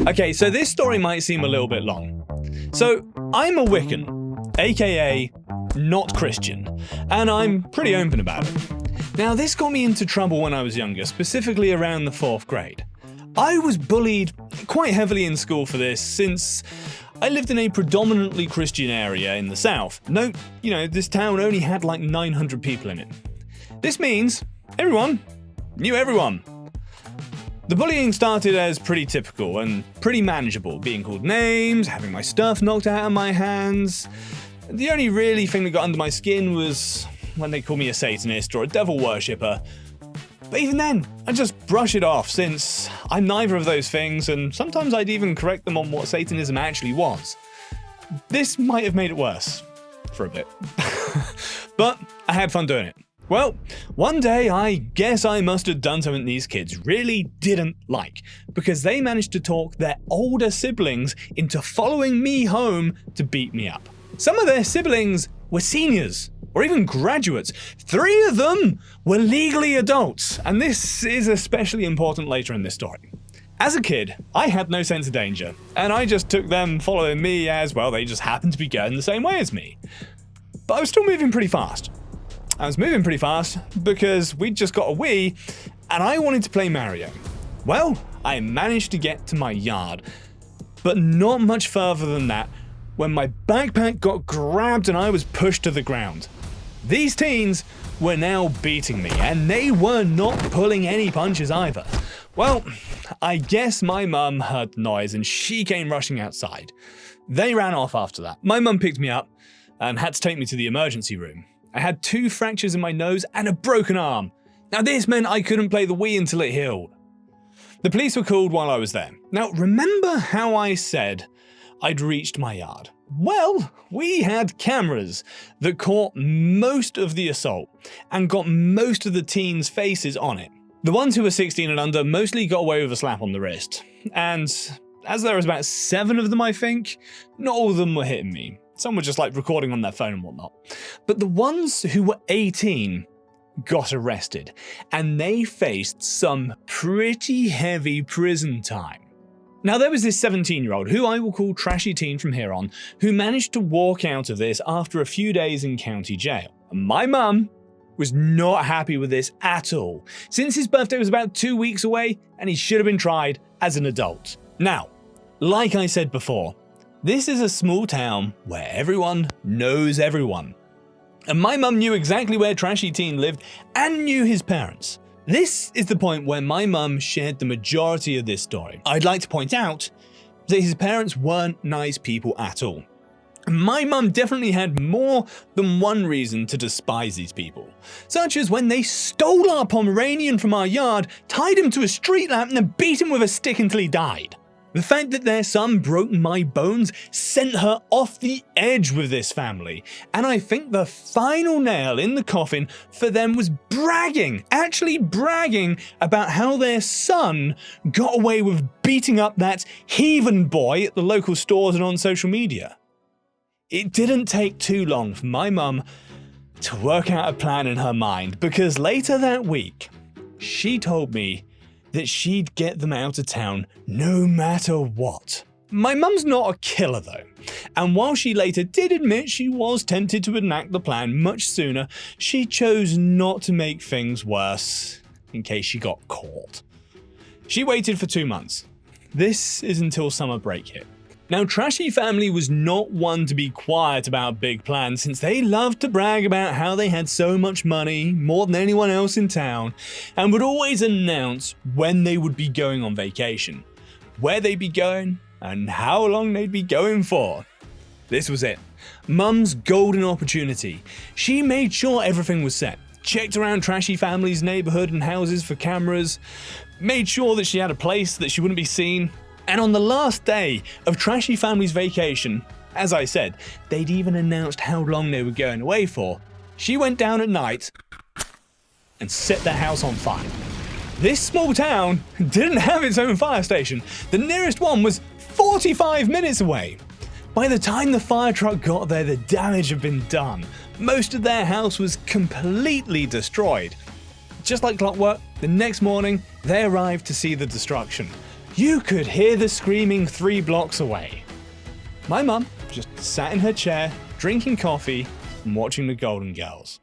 Okay, so this story might seem a little bit long. So, I'm a Wiccan, aka not Christian, and I'm pretty open about it. Now, this got me into trouble when I was younger, specifically around the 4th grade. I was bullied quite heavily in school for this, since I lived in a predominantly Christian area in the South. Note, this town only had like 900 people in it. This means everyone knew everyone. The bullying started as pretty typical and pretty manageable, being called names, having my stuff knocked out of my hands. The only really thing that got under my skin was when they called me a Satanist or a devil worshipper. But even then, I just brush it off, since I'm neither of those things, and sometimes I'd even correct them on what Satanism actually was. This might have made it worse, for a bit. But I had fun doing it. Well, one day I guess I must have done something these kids really didn't like, because they managed to talk their older siblings into following me home to beat me up. Some of their siblings were seniors, or even graduates. 3 of them were legally adults, and this is especially important later in this story. As a kid, I had no sense of danger, and I just took them following me as, well, they just happened to be going the same way as me. But I was still moving pretty fast. I was moving pretty fast because we'd just got a Wii, and I wanted to play Mario. Well, I managed to get to my yard, but not much further than that when my backpack got grabbed and I was pushed to the ground. These teens were now beating me, and they were not pulling any punches either. Well, I guess my mum heard the noise and she came rushing outside. They ran off after that. My mum picked me up and had to take me to the emergency room. I had 2 fractures in my nose and a broken arm. Now this meant I couldn't play the Wii until it healed. The police were called while I was there. Now remember how I said I'd reached my yard? Well, we had cameras that caught most of the assault and got most of the teens' faces on it. The ones who were 16 and under mostly got away with a slap on the wrist. And as there was about 7 of them, I think, not all of them were hitting me. Some were just like recording on their phone and whatnot. But the ones who were 18 got arrested, and they faced some pretty heavy prison time. Now there was this 17-year-old, who I will call Trashy Teen from here on, who managed to walk out of this after a few days in county jail. And my mum was not happy with this at all, since his birthday was about 2 weeks away and he should have been tried as an adult. Now, like I said before, this is a small town where everyone knows everyone. And my mum knew exactly where Trashy Teen lived and knew his parents. This is the point where my mum shared the majority of this story. I'd like to point out that his parents weren't nice people at all. My mum definitely had more than one reason to despise these people, such as when they stole our Pomeranian from our yard, tied him to a street lamp and then beat him with a stick until he died. The fact that their son broke my bones sent her off the edge with this family, and I think the final nail in the coffin for them was actually bragging about how their son got away with beating up that heathen boy at the local stores and on social media. It didn't take too long for my mum to work out a plan in her mind, because later that week, she told me that she'd get them out of town no matter what. My mum's not a killer though, and while she later did admit she was tempted to enact the plan much sooner, she chose not to make things worse in case she got caught. She waited for 2 months. This is until summer break hit. Now, Trashy family was not one to be quiet about big plans, since they loved to brag about how they had so much money, more than anyone else in town, and would always announce when they would be going on vacation, where they'd be going, and how long they'd be going for. This was it. Mum's golden opportunity. She made sure everything was set, checked around Trashy family's neighborhood and houses for cameras, made sure that she had a place that she wouldn't be seen. And on the last day of Trashy family's vacation, as I said, they'd even announced how long they were going away for. She went down at night and set their house on fire. This small town didn't have its own fire station. The nearest one was 45 minutes away. By the time the fire truck got there, the damage had been done. Most of their house was completely destroyed. Just like clockwork, the next morning, they arrived to see the destruction. You could hear the screaming 3 blocks away. My mum just sat in her chair, drinking coffee and watching the Golden Girls.